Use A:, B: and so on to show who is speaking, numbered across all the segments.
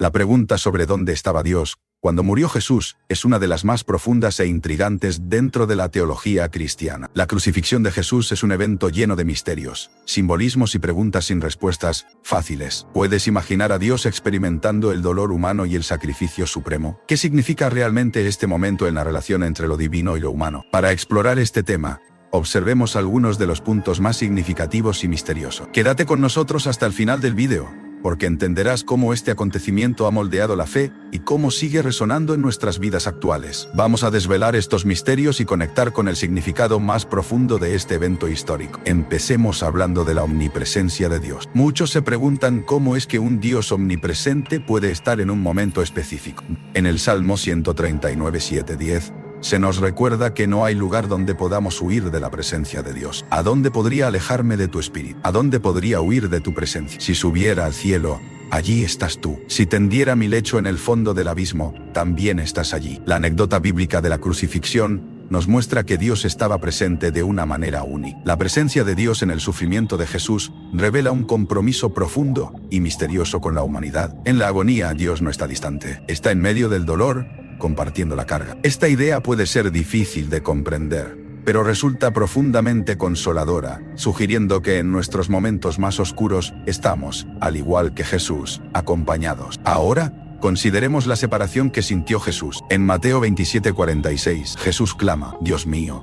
A: La pregunta sobre dónde estaba Dios cuando murió Jesús es una de las más profundas e intrigantes dentro de la teología cristiana. La crucifixión de Jesús es un evento lleno de misterios, simbolismos y preguntas sin respuestas fáciles. ¿Puedes imaginar a Dios experimentando el dolor humano y el sacrificio supremo? ¿Qué significa realmente este momento en la relación entre lo divino y lo humano? Para explorar este tema, observemos algunos de los puntos más significativos y misteriosos. Quédate con nosotros hasta el final del vídeo, porque entenderás cómo este acontecimiento ha moldeado la fe y cómo sigue resonando en nuestras vidas actuales. Vamos a desvelar estos misterios y conectar con el significado más profundo de este evento histórico. Empecemos hablando de la omnipresencia de Dios. Muchos se preguntan cómo es que un Dios omnipresente puede estar en un momento específico. En el Salmo 139, 7-10, se nos recuerda que no hay lugar donde podamos huir de la presencia de Dios. ¿A dónde podría alejarme de tu espíritu? ¿A dónde podría huir de tu presencia? Si subiera al cielo, allí estás tú. Si tendiera mi lecho en el fondo del abismo, también estás allí. La anécdota bíblica de la crucifixión nos muestra que Dios estaba presente de una manera única. La presencia de Dios en el sufrimiento de Jesús revela un compromiso profundo y misterioso con la humanidad. En la agonía, Dios no está distante. Está en medio del dolor, compartiendo la carga. Esta idea puede ser difícil de comprender, pero resulta profundamente consoladora, sugiriendo que en nuestros momentos más oscuros estamos, al igual que Jesús, acompañados. Ahora, consideremos la separación que sintió Jesús. En Mateo 27:46, Jesús clama: Dios mío,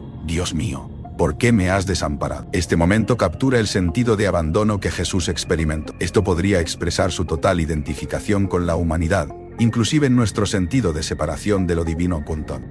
A: ¿por qué me has desamparado? Este momento captura el sentido de abandono que Jesús experimentó. Esto podría expresar su total identificación con la humanidad, inclusive en nuestro sentido de separación de lo divino.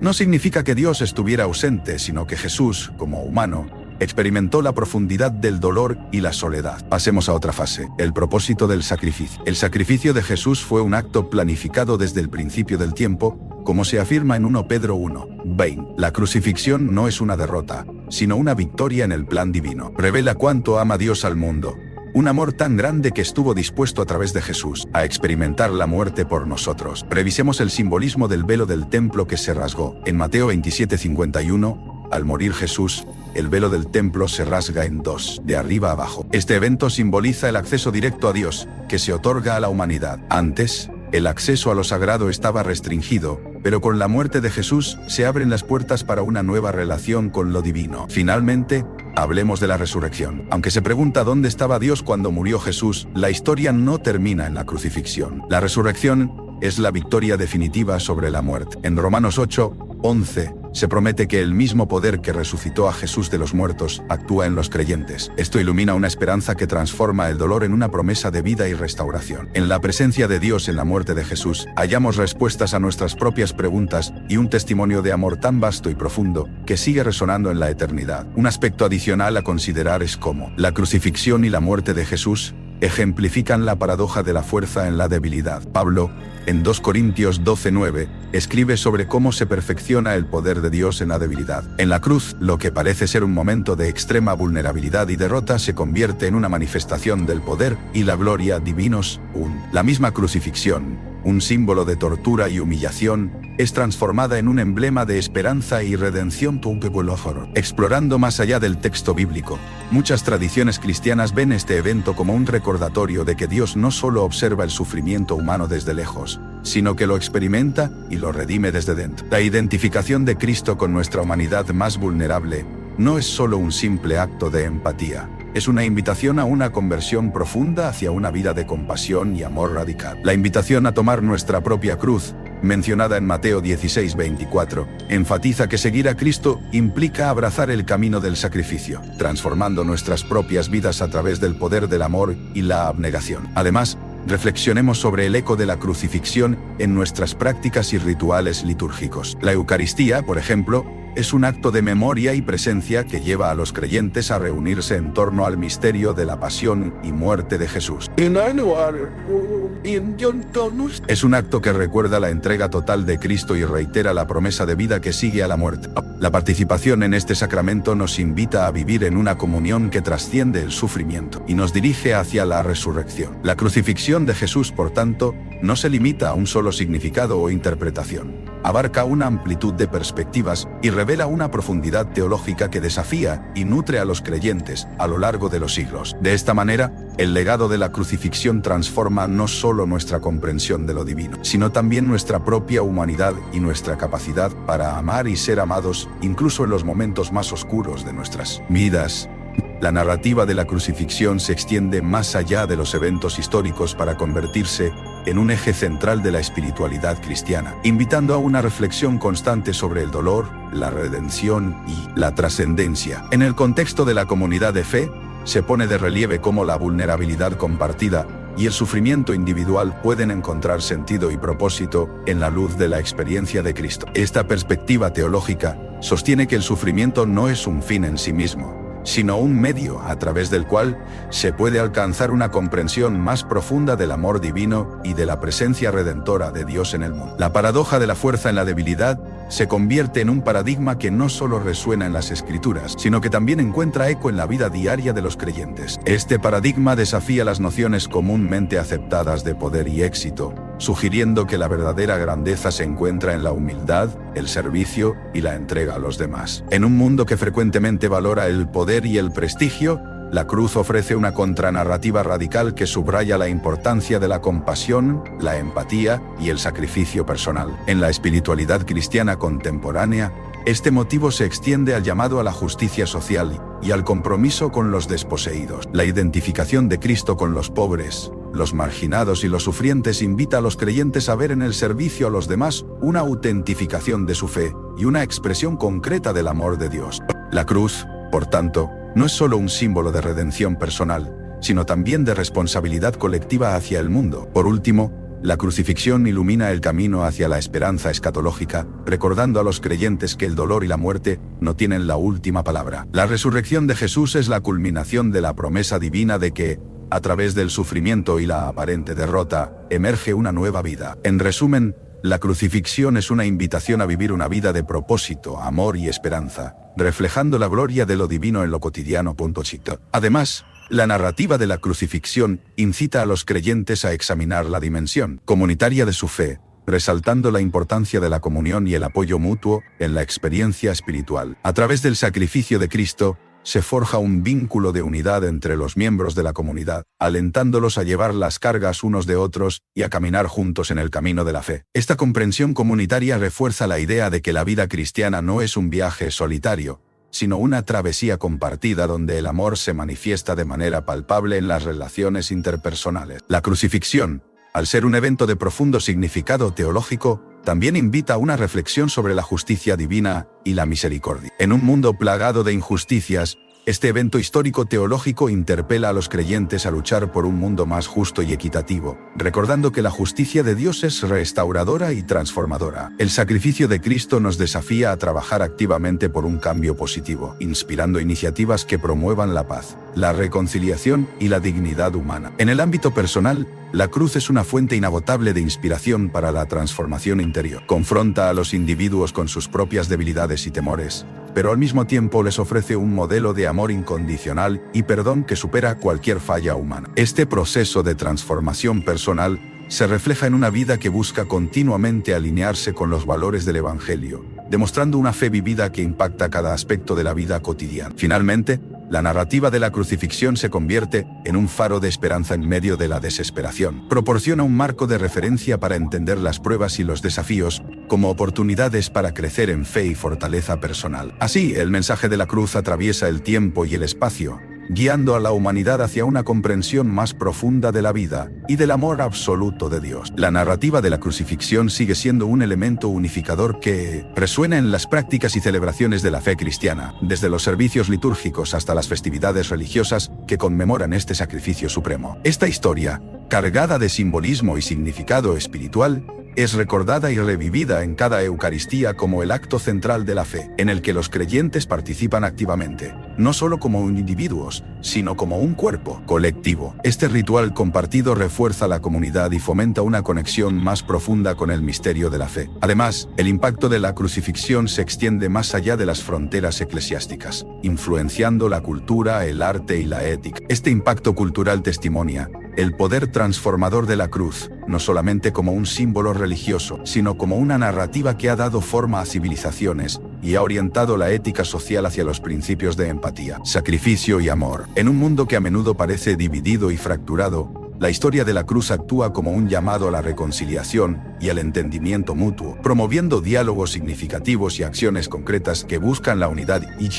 A: No significa que Dios estuviera ausente, sino que Jesús, como humano, experimentó la profundidad del dolor y la soledad. Pasemos a otra fase, el propósito del sacrificio. El sacrificio de Jesús fue un acto planificado desde el principio del tiempo, como se afirma en 1 Pedro 1:20. La crucifixión no es una derrota, sino una victoria en el plan divino. Revela cuánto ama Dios al mundo. Un amor tan grande que estuvo dispuesto a través de Jesús a experimentar la muerte por nosotros. Revisemos el simbolismo del velo del templo que se rasgó. En Mateo 27:51, al morir Jesús, el velo del templo se rasga en dos, de arriba a abajo. Este evento simboliza el acceso directo a Dios, que se otorga a la humanidad. Antes, el acceso a lo sagrado estaba restringido, pero con la muerte de Jesús se abren las puertas para una nueva relación con lo divino. Finalmente, hablemos de la resurrección. Aunque se pregunta dónde estaba Dios cuando murió Jesús, la historia no termina en la crucifixión. La resurrección es la victoria definitiva sobre la muerte. En Romanos 8:11, se promete que el mismo poder que resucitó a Jesús de los muertos actúa en los creyentes. Esto ilumina una esperanza que transforma el dolor en una promesa de vida y restauración. En la presencia de Dios en la muerte de Jesús, hallamos respuestas a nuestras propias preguntas y un testimonio de amor tan vasto y profundo que sigue resonando en la eternidad. Un aspecto adicional a considerar es cómo la crucifixión y la muerte de Jesús ejemplifican la paradoja de la fuerza en la debilidad. Pablo, en 2 Corintios 12:9, escribe sobre cómo se perfecciona el poder de Dios en la debilidad. En la cruz, lo que parece ser un momento de extrema vulnerabilidad y derrota se convierte en una manifestación del poder y la gloria divinos. La misma crucifixión, un símbolo de tortura y humillación, es transformada en un emblema de esperanza y redención. Explorando más allá del texto bíblico, muchas tradiciones cristianas ven este evento como un recordatorio de que Dios no solo observa el sufrimiento humano desde lejos, sino que lo experimenta y lo redime desde dentro. La identificación de Cristo con nuestra humanidad más vulnerable no es solo un simple acto de empatía, es una invitación a una conversión profunda hacia una vida de compasión y amor radical. La invitación a tomar nuestra propia cruz, mencionada en Mateo 16:24, enfatiza que seguir a Cristo implica abrazar el camino del sacrificio, transformando nuestras propias vidas a través del poder del amor y la abnegación. Además, reflexionemos sobre el eco de la crucifixión en nuestras prácticas y rituales litúrgicos. La Eucaristía, por ejemplo, es un acto de memoria y presencia que lleva a los creyentes a reunirse en torno al misterio de la pasión y muerte de Jesús. Es un acto que recuerda la entrega total de Cristo y reitera la promesa de vida que sigue a la muerte. La participación en este sacramento nos invita a vivir en una comunión que trasciende el sufrimiento y nos dirige hacia la resurrección. La crucifixión de Jesús, por tanto, no se limita a un solo significado o interpretación. abarca una amplitud de perspectivas y revela una profundidad teológica que desafía y nutre a los creyentes a lo largo de los siglos. De esta manera, el legado de la crucifixión transforma no solo nuestra comprensión de lo divino, sino también nuestra propia humanidad y nuestra capacidad para amar y ser amados, incluso en los momentos más oscuros de nuestras vidas. La narrativa de la crucifixión se extiende más allá de los eventos históricos para convertirse en un eje central de la espiritualidad cristiana, invitando a una reflexión constante sobre el dolor, la redención y la trascendencia. En el contexto de la comunidad de fe, se pone de relieve cómo la vulnerabilidad compartida y el sufrimiento individual pueden encontrar sentido y propósito en la luz de la experiencia de Cristo. Esta perspectiva teológica sostiene que el sufrimiento no es un fin en sí mismo, sino un medio a través del cual se puede alcanzar una comprensión más profunda del amor divino y de la presencia redentora de Dios en el mundo. La paradoja de la fuerza en la debilidad se convierte en un paradigma que no solo resuena en las Escrituras, sino que también encuentra eco en la vida diaria de los creyentes. Este paradigma desafía las nociones comúnmente aceptadas de poder y éxito, sugiriendo que la verdadera grandeza se encuentra en la humildad, el servicio y la entrega a los demás. En un mundo que frecuentemente valora el poder y el prestigio, la cruz ofrece una contranarrativa radical que subraya la importancia de la compasión, la empatía y el sacrificio personal. En la espiritualidad cristiana contemporánea, este motivo se extiende al llamado a la justicia social y al compromiso con los desposeídos. La identificación de Cristo con los pobres, los marginados y los sufrientes invita a los creyentes a ver en el servicio a los demás una autentificación de su fe y una expresión concreta del amor de Dios. La cruz, por tanto, no es solo un símbolo de redención personal, sino también de responsabilidad colectiva hacia el mundo. Por último, la crucifixión ilumina el camino hacia la esperanza escatológica, recordando a los creyentes que el dolor y la muerte no tienen la última palabra. La resurrección de Jesús es la culminación de la promesa divina de que, a través del sufrimiento y la aparente derrota, emerge una nueva vida. En resumen, la crucifixión es una invitación a vivir una vida de propósito, amor y esperanza, reflejando la gloria de lo divino en lo cotidiano. Además, la narrativa de la crucifixión incita a los creyentes a examinar la dimensión comunitaria de su fe, resaltando la importancia de la comunión y el apoyo mutuo en la experiencia espiritual. A través del sacrificio de Cristo, se forja un vínculo de unidad entre los miembros de la comunidad, alentándolos a llevar las cargas unos de otros y a caminar juntos en el camino de la fe. Esta comprensión comunitaria refuerza la idea de que la vida cristiana no es un viaje solitario, sino una travesía compartida donde el amor se manifiesta de manera palpable en las relaciones interpersonales. La crucifixión, al ser un evento de profundo significado teológico, también invita a una reflexión sobre la justicia divina y la misericordia. En un mundo plagado de injusticias, este evento histórico teológico interpela a los creyentes a luchar por un mundo más justo y equitativo, recordando que la justicia de Dios es restauradora y transformadora. El sacrificio de Cristo nos desafía a trabajar activamente por un cambio positivo, inspirando iniciativas que promuevan la paz, la reconciliación y la dignidad humana. En el ámbito personal, la cruz es una fuente inagotable de inspiración para la transformación interior. Confronta a los individuos con sus propias debilidades y temores, pero al mismo tiempo les ofrece un modelo de amor incondicional y perdón que supera cualquier falla humana. Este proceso de transformación personal se refleja en una vida que busca continuamente alinearse con los valores del Evangelio, demostrando una fe vivida que impacta cada aspecto de la vida cotidiana. Finalmente, la narrativa de la crucifixión se convierte en un faro de esperanza en medio de la desesperación. Proporciona un marco de referencia para entender las pruebas y los desafíos como oportunidades para crecer en fe y fortaleza personal. Así, el mensaje de la cruz atraviesa el tiempo y el espacio, guiando a la humanidad hacia una comprensión más profunda de la vida y del amor absoluto de Dios. La narrativa de la crucifixión sigue siendo un elemento unificador que resuena en las prácticas y celebraciones de la fe cristiana, desde los servicios litúrgicos hasta las festividades religiosas que conmemoran este sacrificio supremo. Esta historia, cargada de simbolismo y significado espiritual, es recordada y revivida en cada Eucaristía como el acto central de la fe, en el que los creyentes participan activamente, no solo como individuos, sino como un cuerpo colectivo. Este ritual compartido refuerza la comunidad y fomenta una conexión más profunda con el misterio de la fe. Además, el impacto de la crucifixión se extiende más allá de las fronteras eclesiásticas, influenciando la cultura, el arte y la ética. Este impacto cultural testimonia el poder transformador de la cruz, no solamente como un símbolo religioso, sino como una narrativa que ha dado forma a civilizaciones y ha orientado la ética social hacia los principios de empatía, sacrificio y amor. En un mundo que a menudo parece dividido y fracturado, la historia de la cruz actúa como un llamado a la reconciliación y al entendimiento mutuo, promoviendo diálogos significativos y acciones concretas que buscan la unidad y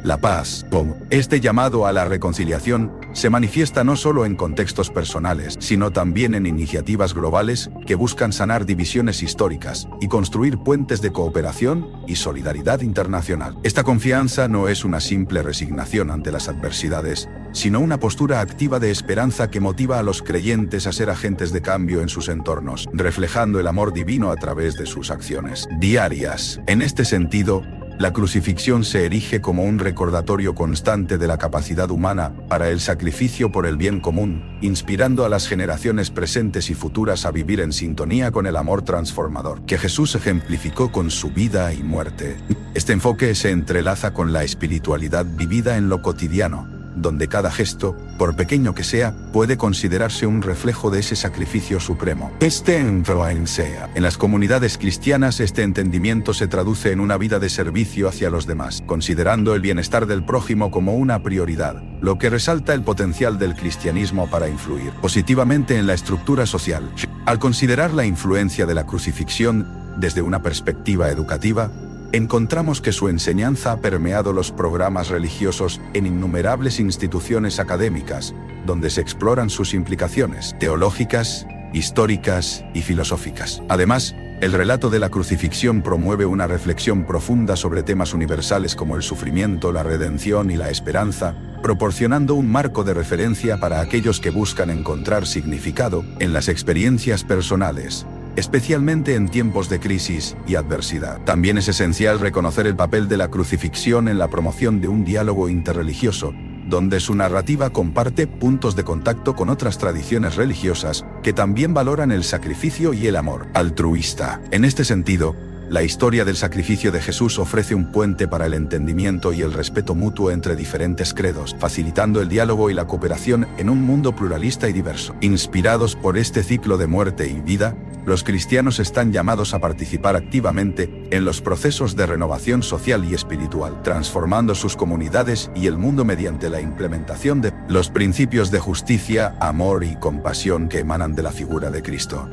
A: la paz. Este llamado a la reconciliación se manifiesta no solo en contextos personales, sino también en iniciativas globales que buscan sanar divisiones históricas y construir puentes de cooperación y solidaridad internacional. Esta confianza no es una simple resignación ante las adversidades, sino una postura activa de esperanza que motiva a los creyentes a ser agentes de cambio en sus entornos, reflejando el amor divino a través de sus acciones diarias. En este sentido, la crucifixión se erige como un recordatorio constante de la capacidad humana para el sacrificio por el bien común, inspirando a las generaciones presentes y futuras a vivir en sintonía con el amor transformador que Jesús ejemplificó con su vida y muerte. Este enfoque se entrelaza con la espiritualidad vivida en lo cotidiano, donde cada gesto, por pequeño que sea, puede considerarse un reflejo de ese sacrificio supremo. En las comunidades cristianas, este entendimiento se traduce en una vida de servicio hacia los demás, considerando el bienestar del prójimo como una prioridad, lo que resalta el potencial del cristianismo para influir positivamente en la estructura social. Al considerar la influencia de la crucifixión desde una perspectiva educativa, encontramos que su enseñanza ha permeado los programas religiosos en innumerables instituciones académicas, donde se exploran sus implicaciones teológicas, históricas y filosóficas. Además, el relato de la crucifixión promueve una reflexión profunda sobre temas universales como el sufrimiento, la redención y la esperanza, proporcionando un marco de referencia para aquellos que buscan encontrar significado en las experiencias personales, especialmente en tiempos de crisis y adversidad. También es esencial reconocer el papel de la crucifixión en la promoción de un diálogo interreligioso, donde su narrativa comparte puntos de contacto con otras tradiciones religiosas que también valoran el sacrificio y el amor altruista. En este sentido, la historia del sacrificio de Jesús ofrece un puente para el entendimiento y el respeto mutuo entre diferentes credos, facilitando el diálogo y la cooperación en un mundo pluralista y diverso. Inspirados por este ciclo de muerte y vida, los cristianos están llamados a participar activamente en los procesos de renovación social y espiritual, transformando sus comunidades y el mundo mediante la implementación de los principios de justicia, amor y compasión que emanan de la figura de Cristo.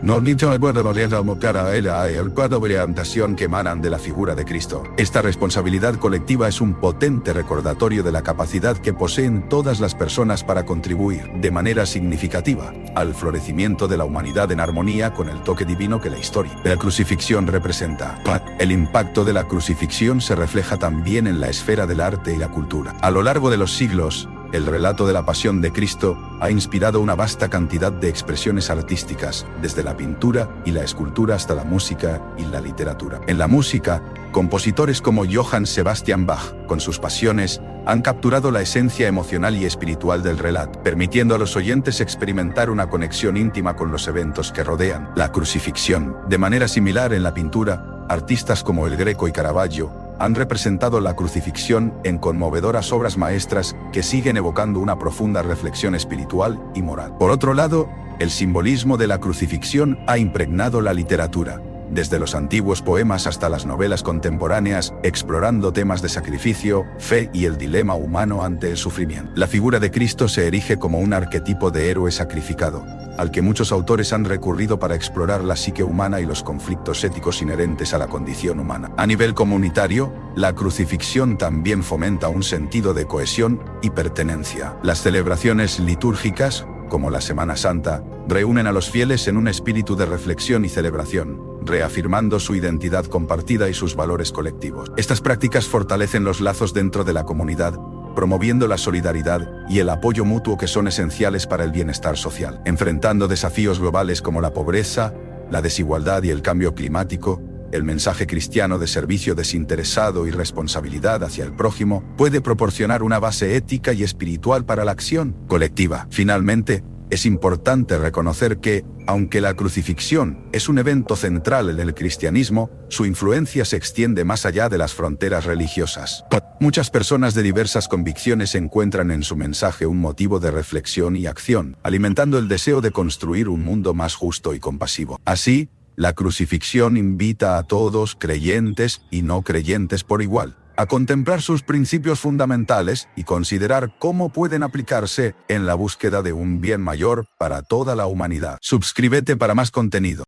A: Que emanan de la figura de Cristo. Esta responsabilidad colectiva es un potente recordatorio de la capacidad que poseen todas las personas para contribuir, de manera significativa, al florecimiento de la humanidad en armonía con el toque divino que la historia de la crucifixión representa. El impacto de la crucifixión se refleja también en la esfera del arte y la cultura. A lo largo de los siglos, el relato de la pasión de Cristo ha inspirado una vasta cantidad de expresiones artísticas, desde la pintura y la escultura hasta la música y la literatura. En la música, compositores como Johann Sebastian Bach, con sus pasiones, han capturado la esencia emocional y espiritual del relato, permitiendo a los oyentes experimentar una conexión íntima con los eventos que rodean la crucifixión. De manera similar en la pintura, artistas como El Greco y Caravaggio han representado la crucifixión en conmovedoras obras maestras que siguen evocando una profunda reflexión espiritual y moral. Por otro lado, el simbolismo de la crucifixión ha impregnado la literatura, desde los antiguos poemas hasta las novelas contemporáneas, explorando temas de sacrificio, fe y el dilema humano ante el sufrimiento. La figura de Cristo se erige como un arquetipo de héroe sacrificado, al que muchos autores han recurrido para explorar la psique humana y los conflictos éticos inherentes a la condición humana. A nivel comunitario, la crucifixión también fomenta un sentido de cohesión y pertenencia. Las celebraciones litúrgicas, como la Semana Santa, reúnen a los fieles en un espíritu de reflexión y celebración, reafirmando su identidad compartida y sus valores colectivos. Estas prácticas fortalecen los lazos dentro de la comunidad, promoviendo la solidaridad y el apoyo mutuo que son esenciales para el bienestar social. Enfrentando desafíos globales como la pobreza, la desigualdad y el cambio climático, el mensaje cristiano de servicio desinteresado y responsabilidad hacia el prójimo puede proporcionar una base ética y espiritual para la acción colectiva. Finalmente, Es importante reconocer que, aunque la crucifixión es un evento central en el cristianismo, su influencia se extiende más allá de las fronteras religiosas. Muchas personas de diversas convicciones encuentran en su mensaje un motivo de reflexión y acción, alimentando el deseo de construir un mundo más justo y compasivo. Así, la crucifixión invita a todos, creyentes y no creyentes por igual, a contemplar sus principios fundamentales y considerar cómo pueden aplicarse en la búsqueda de un bien mayor para toda la humanidad. Suscríbete para más contenido.